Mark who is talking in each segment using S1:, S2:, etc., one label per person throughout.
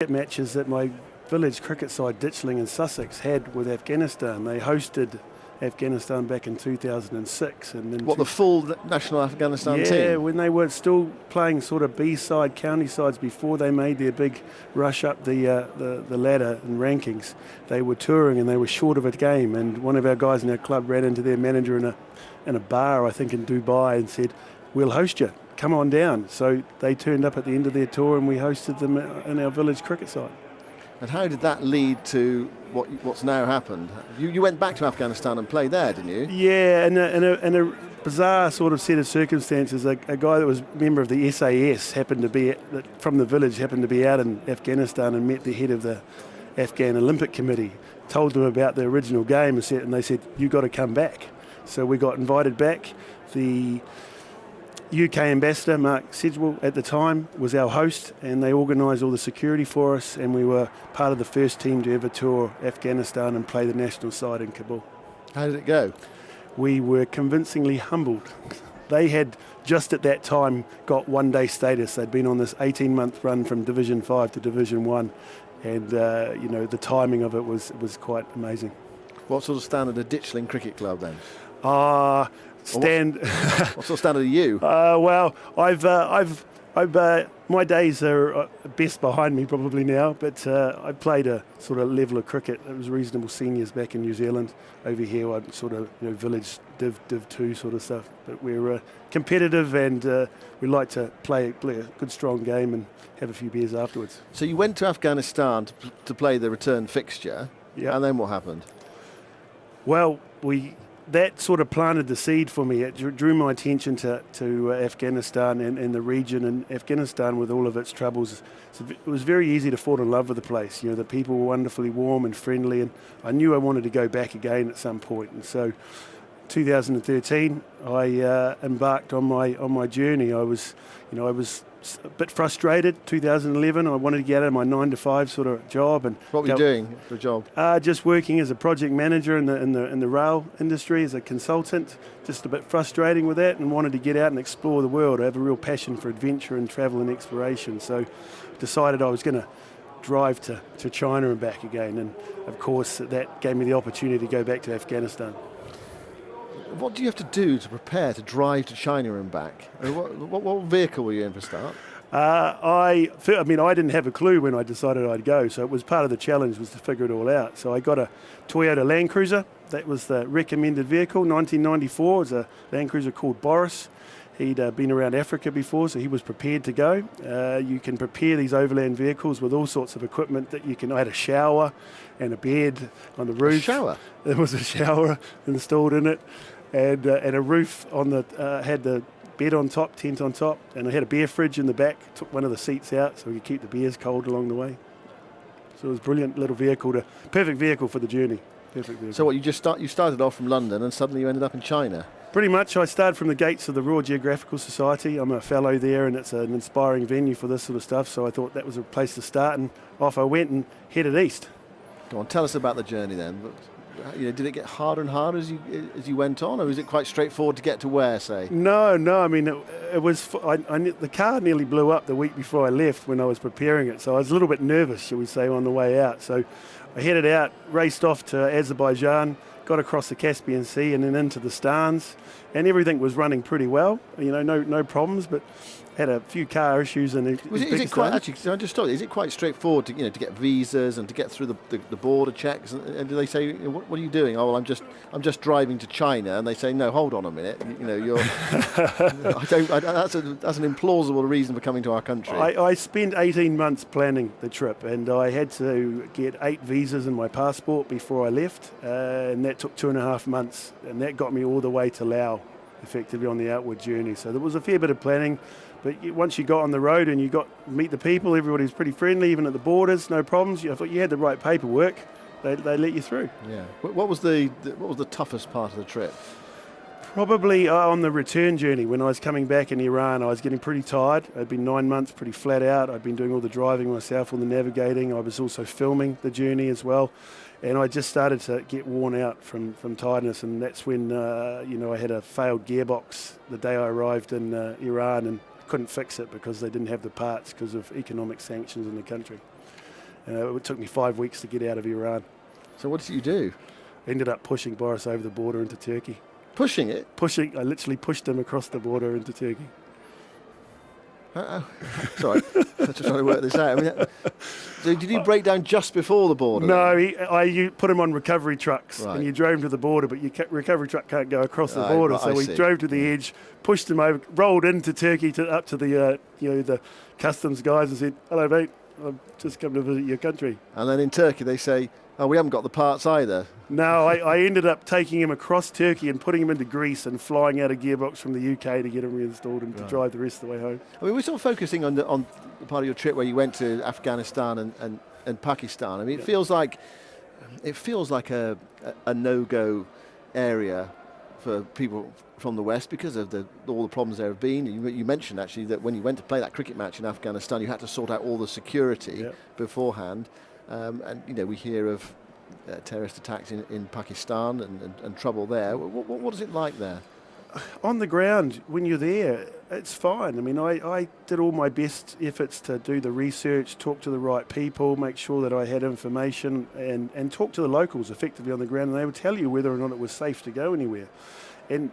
S1: matches that my village cricket side, Ditchling in Sussex, had with Afghanistan. They hosted Afghanistan back in 2006. And then
S2: the full national Afghanistan team?
S1: Yeah, when they were still playing sort of B-side county sides before they made their big rush up the ladder in rankings. They were touring and they were short of a game, and one of our guys in our club ran into their manager in a bar, I think in Dubai, and said, "We'll host you. Come on down." So they turned up at the end of their tour and we hosted them in our village cricket side.
S2: And how did that lead to what's now happened? You went back to Afghanistan and played there, didn't you?
S1: Yeah, in a bizarre sort of set of circumstances. A guy that was a member of the SAS from the village happened to be out in Afghanistan and met the head of the Afghan Olympic Committee, told them about the original game and they said, "You got to come back." So we got invited back. The UK ambassador, Mark Sedgwill, at the time was our host, and they organised all the security for us, and we were part of the first team to ever tour Afghanistan and play the national side in Kabul.
S2: How did it go?
S1: We were convincingly humbled. They had just at that time got one-day status. They'd been on this 18-month run from Division 5 to Division 1, and the timing of it was quite amazing.
S2: What sort of standard of Ditchling Cricket Club then?
S1: What sort
S2: of standard are you?
S1: Well, I've my days are best behind me probably now, but I played a sort of level of cricket. It was reasonable seniors back in New Zealand. Over here, I'm sort of village Div 2 sort of stuff. But we're competitive and we like to play a good strong game and have a few beers afterwards.
S2: So you went to Afghanistan to play the return fixture, and then what happened?
S1: Well, that sort of planted the seed for me. It drew my attention to Afghanistan and the region. And Afghanistan, with all of its troubles, it was very easy to fall in love with the place. The people were wonderfully warm and friendly, and I knew I wanted to go back again at some point. And so 2013, I embarked on my journey. I was a bit frustrated. 2011, I wanted to get out of my 9-to-5 sort of job. And
S2: what were you doing for a job?
S1: Just working as a project manager in the rail industry as a consultant. Just a bit frustrating with that, and wanted to get out and explore the world. I have a real passion for adventure and travel and exploration. So decided I was going to drive to China and back again. And of course, that gave me the opportunity to go back to Afghanistan.
S2: What do you have to do to prepare to drive to China and back? What vehicle were you in for start?
S1: I didn't have a clue when I decided I'd go, so it was part of the challenge was to figure it all out. So I got a Toyota Land Cruiser. That was the recommended vehicle. 1994. It was a Land Cruiser called Boris. He'd been around Africa before, so he was prepared to go. You can prepare these overland vehicles with all sorts of equipment that you can. I had a shower and a bed on the roof.
S2: A shower?
S1: There was a shower installed in it. And a roof on had the bed on top, tent on top, and I had a beer fridge in the back. Took one of the seats out so we could keep the beers cold along the way. So it was a brilliant little perfect vehicle for the journey. Perfect vehicle.
S2: So what, you started off from London and suddenly you ended up in China?
S1: Pretty much. I started from the gates of the Royal Geographical Society. I'm a fellow there, and it's an inspiring venue for this sort of stuff. So I thought that was a place to start, and off I went and headed east.
S2: Go on, tell us about the journey then. Did it get harder and harder as you went on, or was it quite straightforward to get to where, say?
S1: No. I mean, it was. The car nearly blew up the week before I left when I was preparing it, so I was a little bit nervous, shall we say, on the way out. So I headed out, raced off to Azerbaijan, got across the Caspian Sea and then into the Stans, and everything was running pretty well. No problems, but had a few car issues. And
S2: is it quite actually? So I just thought, is it quite straightforward to get visas and to get through the border checks? And do they say, what are you doing? Oh, well, I'm just driving to China, and they say, no, hold on a minute. You're. That's an implausible reason for coming to our country.
S1: I spent 18 months planning the trip, and I had to get 8 visas in my passport before I left, and that took 2.5 months, and that got me all the way to Laos, effectively on the outward journey. So there was a fair bit of planning. But once you got on the road and you got to meet the people, everybody was pretty friendly, even at the borders, no problems. I thought you had the right paperwork, they let you through.
S2: Yeah. What was the toughest part of the trip?
S1: Probably on the return journey. When I was coming back in Iran, I was getting pretty tired. I'd been 9 months pretty flat out. I'd been doing all the driving myself, all the navigating. I was also filming the journey as well. And I just started to get worn out from tiredness, and that's when I had a failed gearbox the day I arrived in Iran, and couldn't fix it because they didn't have the parts because of economic sanctions in the country. It took me 5 weeks to get out of Iran.
S2: So what did you do?
S1: Ended up pushing Boris over the border into Turkey.
S2: Pushing it?
S1: I literally pushed him across the border into Turkey.
S2: Sorry, I'm just trying to work this out. I mean, so did he break down just before the border?
S1: No, you put him on recovery trucks,
S2: Right.
S1: and you drove him to the border, but your recovery truck can't go across the
S2: Right,
S1: border.
S2: right,
S1: So
S2: I
S1: we
S2: see.
S1: drove to the edge, pushed him over, rolled into Turkey up to the the customs guys, and said, "Hello, mate. I've just come to visit your country."
S2: And then in Turkey they say, "Oh, we haven't got the parts either."
S1: No, I ended up taking him across Turkey and putting him into Greece and flying out a gearbox from the UK to get him reinstalled and to drive the rest of the way home.
S2: I mean, we're sort of focusing on the part of your trip where you went to Afghanistan and Pakistan. I mean, it feels like a no-go area for people from the West because of all the problems there have been. You mentioned actually that when you went to play that cricket match in Afghanistan, you had to sort out all the security beforehand, and we hear of terrorist attacks in Pakistan and trouble there. What is it like there?
S1: On the ground, when you're there, it's fine. I mean, I did all my best efforts to do the research, talk to the right people, make sure that I had information and talk to the locals effectively on the ground, and they would tell you whether or not it was safe to go anywhere. And,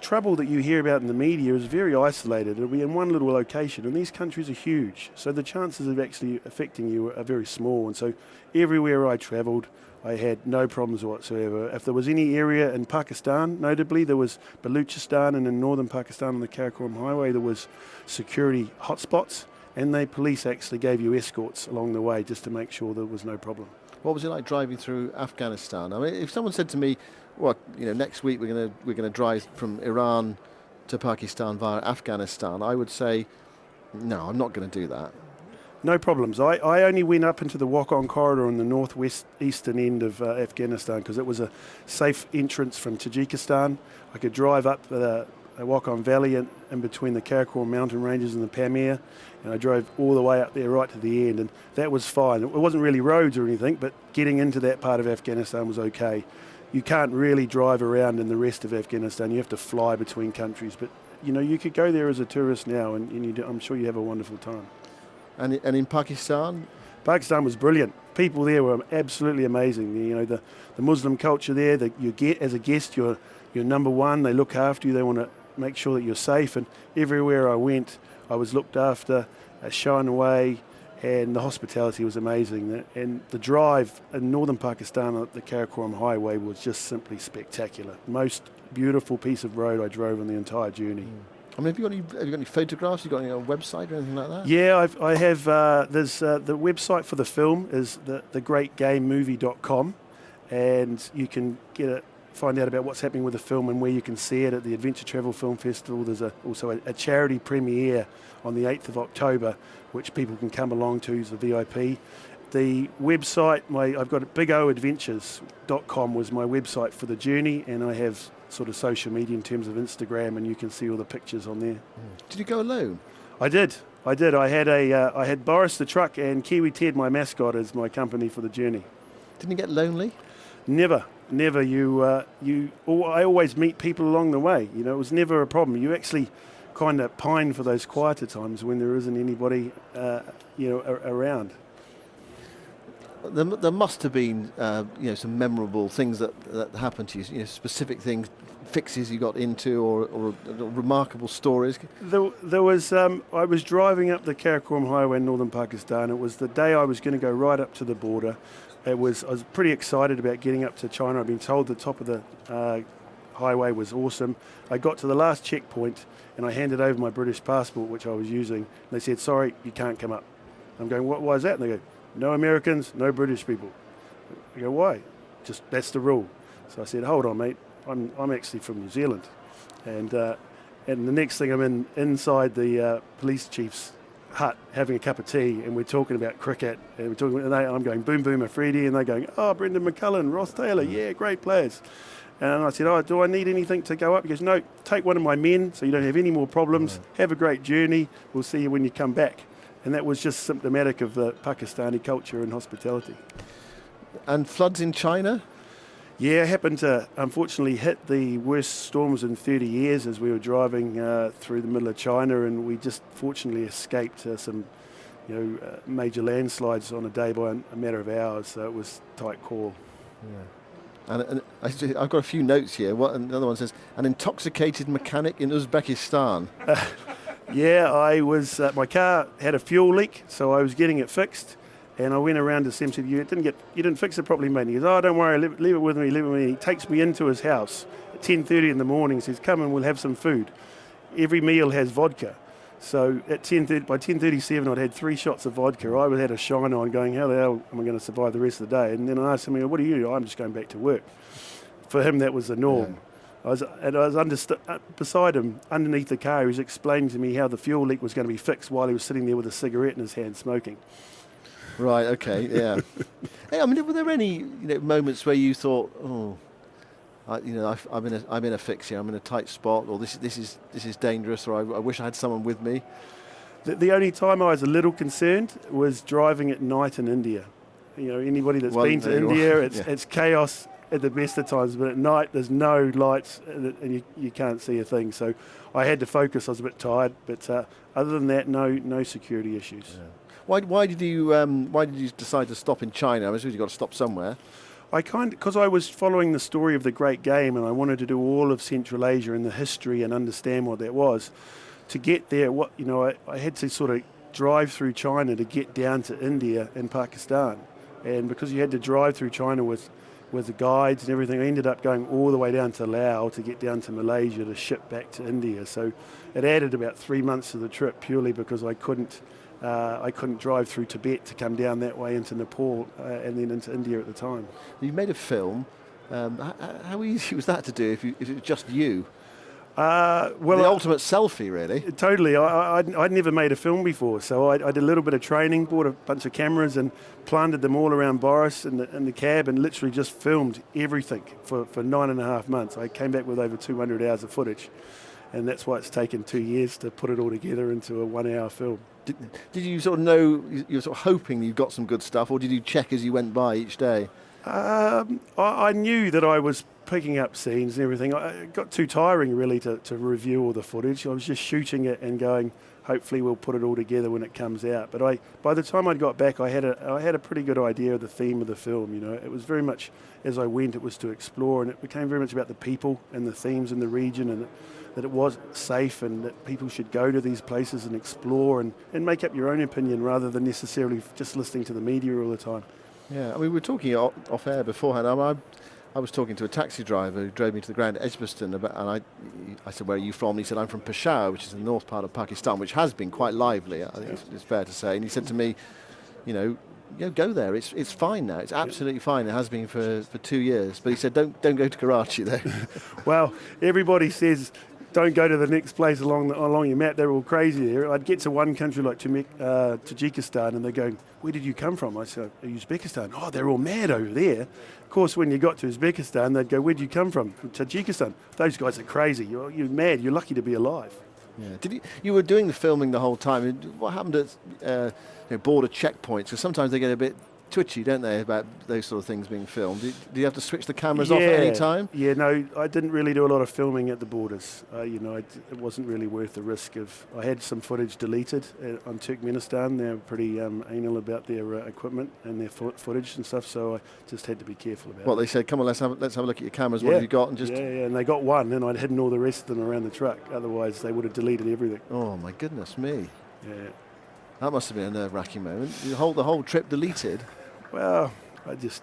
S1: trouble that you hear about in the media is very isolated. It'll be in one little location, and these countries are huge, so the chances of actually affecting you are very small. And so everywhere I travelled, I had no problems whatsoever. If there was any area in Pakistan, notably, there was Baluchistan, and in northern Pakistan on the Karakoram Highway, there was security hotspots, and the police actually gave you escorts along the way just to make sure there was no problem.
S2: What was it like driving through Afghanistan? I mean, if someone said to me, "Well, next week we're going to drive from Iran to Pakistan via Afghanistan," I would say, "No, I'm not going to do that."
S1: No problems. I only went up into the Walk-On corridor on the northwest eastern end of Afghanistan because it was a safe entrance from Tajikistan. I could drive up the Walk-On Valley in between the Karakoram mountain ranges and the Pamir, and I drove all the way up there right to the end, and that was fine. It wasn't really roads or anything, but getting into that part of Afghanistan was okay. You can't really drive around in the rest of Afghanistan. You have to fly between countries, but you could go there as a tourist now, and I'm sure you have a wonderful time.
S2: And in Pakistan?
S1: Pakistan was brilliant. People there were absolutely amazing. The Muslim culture there, that you get as a guest, you're number one. They look after you. They want to make sure that you're safe. And everywhere I went, I was looked after, shown away, and the hospitality was amazing. And the drive in northern Pakistan at the Karakoram Highway was just simply spectacular. Most beautiful piece of road I drove on the entire journey.
S2: I mean, have you got any photographs? Have you got any website or anything like that?
S1: Yeah, I have. There's the website for the film is thegreatgamemovie.com, and you can find out about what's happening with the film and where you can see it at the Adventure Travel Film Festival. There's also a charity premiere on the 8th of October, which people can come along to as a VIP. The website, I've got bigoadventures.com was my website for the journey, and I have sort of social media in terms of Instagram, and you can see all the pictures on there.
S2: Did you go alone?
S1: I did. I had Boris the truck and Kiwi Ted, my mascot, as my company for the journey.
S2: Didn't you get lonely?
S1: Never. I always meet people along the way. It was never a problem. You actually kind of pine for those quieter times when there isn't anybody, around.
S2: There must have been, some memorable things that happened to you. Specific things, fixes you got into, or remarkable stories.
S1: There was. I was driving up the Karakoram Highway in northern Pakistan. It was the day I was going to go right up to the border. I was pretty excited about getting up to China. I'd been told the top of the highway was awesome. I got to the last checkpoint and I handed over my British passport, which I was using. And they said, "Sorry, you can't come up." I'm going, "Why is that?" And they go, "No Americans, no British people." I go, "Why?" "Just that's the rule." So I said, "Hold on, mate. I'm actually from New Zealand," and the next thing I'm inside the police chief's hut having a cup of tea, and we're talking about cricket, and I'm going boom boom Afridi, and they're going, "Oh, Brendan McCullum, Ross Taylor, yeah, great players." And I said, "Oh, do I need anything to go up?" He goes, "No, take one of my men so you don't have any more problems. Have a great journey. We'll see you when you come back." And that was just symptomatic of the Pakistani culture and hospitality.
S2: And floods in China?
S1: Yeah, happened to unfortunately hit the worst storms in 30 years as we were driving through the middle of China, and we just fortunately escaped some major landslides on a day by a matter of hours. So it was tight call.
S2: Yeah. And I've got a few notes here. Another one says, an intoxicated mechanic in Uzbekistan.
S1: Yeah, I was. My car had a fuel leak, so I was getting it fixed. And I went around to Sam, said, you didn't fix it properly, mate. And he goes, oh, don't worry, leave it with me, leave it with me. He takes me into his house at 10:30 in the morning, says, come and we'll have some food. Every meal has vodka. So at 10:30, by 10:37, I'd had 3 shots of vodka. I had a shine on going, how the hell am I going to survive the rest of the day? And then I asked him, what do you do? I'm just going back to work. For him, that was the norm. Yeah. I was beside him, underneath the car. He was explaining to me how the fuel leak was going to be fixed while he was sitting there with a cigarette in his hand smoking.
S2: Right, okay, yeah. Hey, I mean, were there any moments where you thought, I'm in a fix here, I'm in a tight spot, or this is dangerous, or I wish I had someone with me?
S1: The only time I was a little concerned was driving at night in India. Anybody that's been to India, it's chaos at the best of times, but at night there's no lights and you can't see a thing. So I had to focus. I was a bit tired, but other than that, no security issues.
S2: Yeah. Why did you decide to stop in China? I suppose you got to stop somewhere.
S1: Because I was following the story of the Great Game, and I wanted to do all of Central Asia and the history and understand what that was. To get there, I had to sort of drive through China to get down to India and Pakistan, and because you had to drive through China with the guides and everything, I ended up going all the way down to Laos to get down to Malaysia to ship back to India. So it added about 3 months to the trip purely because I couldn't drive through Tibet to come down that way into Nepal and then into India at the time.
S2: You made a film. How easy was that to do if it was just you? The ultimate selfie, really.
S1: Totally. I'd never made a film before, so I did a little bit of training, bought a bunch of cameras and planted them all around Boris in the cab and literally just filmed everything for 9.5 months. I came back with over 200 hours of footage, and that's why it's taken 2 years to put it all together into a 1-hour film.
S2: Did you sort of know, you were sort of hoping you got some good stuff, or did you check as you went by each day?
S1: I knew that I was picking up scenes and everything. It got too tiring really to review all the footage. I was just shooting it and going, hopefully we'll put it all together when it comes out. But by the time I'd got back, I had a pretty good idea of the theme of the film. It was very much, as I went, it was to explore, and it became very much about the people and the themes in the region, and that it was safe and that people should go to these places and explore and make up your own opinion rather than necessarily just listening to the media all the time.
S2: Yeah, I mean, we were talking off air beforehand. I was talking to a taxi driver who drove me to the ground at Edgbaston, and I said, where are you from? And he said, I'm from Peshawar, which is in the north part of Pakistan, which has been quite lively, I think it's fair to say. And he said to me, go there. It's fine now. It's absolutely fine. It has been for 2 years. But he said, don't go to Karachi, though.
S1: Well, everybody says don't go to the next place along your map. They're all crazy there. I'd get to one country like Tajikistan, and they're going, where did you come from? I said, Uzbekistan. Oh, they're all mad over there. Of course, when you got to Uzbekistan, they'd go, where'd you come from? From Tajikistan. Those guys are crazy. You're mad. You're lucky to be alive.
S2: Yeah. You were doing the filming the whole time. What happened at border checkpoints? Because sometimes they get a bit twitchy, don't they, about those sort of things being filmed? Do you have to switch the cameras off at any time?
S1: Yeah, no, I didn't really do a lot of filming at the borders. It wasn't really worth the risk of... I had some footage deleted on Turkmenistan. They're pretty anal about their equipment and their footage and stuff, so I just had to be careful about it.
S2: Well, they said, come on, let's have a look at your cameras. What have you got?
S1: Yeah, and they got one, and I'd hidden all the rest of them around the truck. Otherwise, they would have deleted everything.
S2: Oh, my goodness me.
S1: Yeah.
S2: That must have been a nerve-wracking moment. The whole trip deleted.
S1: Well, I just,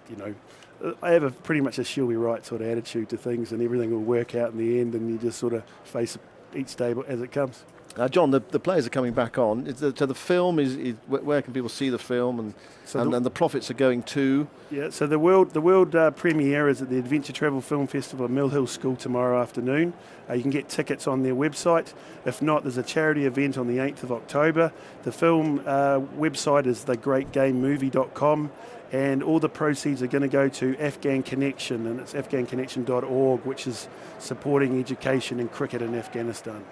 S1: I have pretty much a she'll be right sort of attitude to things, and everything will work out in the end, and you just sort of face each day as it comes.
S2: John, the players are coming back on. So the film is where can people see the film, and the profits are going to? Yeah, so the world premiere is at the Adventure Travel Film Festival at Mill Hill School tomorrow afternoon. You can get tickets on their website. If not, there's a charity event on the 8th of October. The film website is thegreatgamemovie.com, and all the proceeds are going to go to Afghan Connection, and it's afghanconnection.org, which is supporting education and cricket in Afghanistan.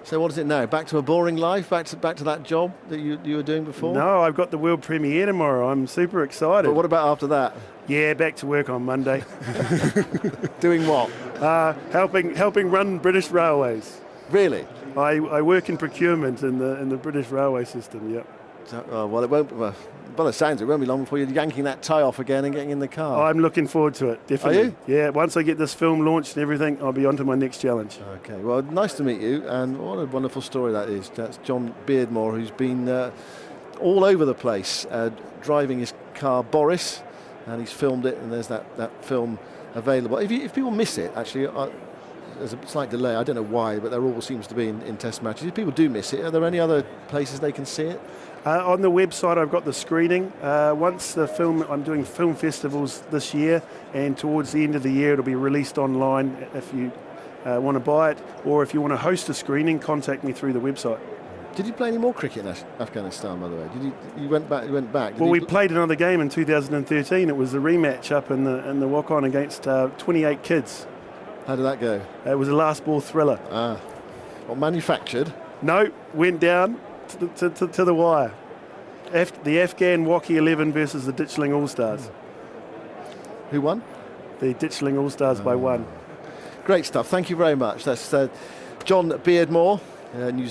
S2: So what is it now? Back to a boring life? Back to that job that you were doing before?
S1: No, I've got the world premiere tomorrow. I'm super excited.
S2: But what about after that?
S1: Yeah, back to work on Monday.
S2: Doing what?
S1: Helping run British Railways.
S2: Really?
S1: I work in procurement in the British railway system. Yep.
S2: Well, it won't. Well, by the sounds, it won't be long before you're yanking that tie off again and getting in the car.
S1: I'm looking forward to it, definitely.
S2: Are you?
S1: Yeah, once I get this film launched and everything, I'll be on to my next challenge.
S2: Okay, well, nice to meet you, and what a wonderful story that is. That's John Beardmore, who's been all over the place, driving his car Boris, and he's filmed it, and there's that film available. If people miss it, actually, there's a slight delay. I don't know why, but there all seems to be in test matches. If people do miss it, are there any other places they can see it?
S1: On the website, I've got the screening. Once the film, I'm doing film festivals this year, and towards the end of the year, it'll be released online if you want to buy it, or if you want to host a screening, contact me through the website.
S2: Did you play any more cricket in Afghanistan, by the way? You went back?
S1: Well, we played another game in 2013. It was the rematch up in the walk-on against 28 kids.
S2: How did that go?
S1: It was a last ball thriller.
S2: Well, manufactured?
S1: No, went down to the wire. The Afghan Wacky 11 versus the Ditchling All-Stars.
S2: Who won?
S1: The Ditchling All-Stars by one.
S2: Great stuff. Thank you very much. That's John Beardmore, New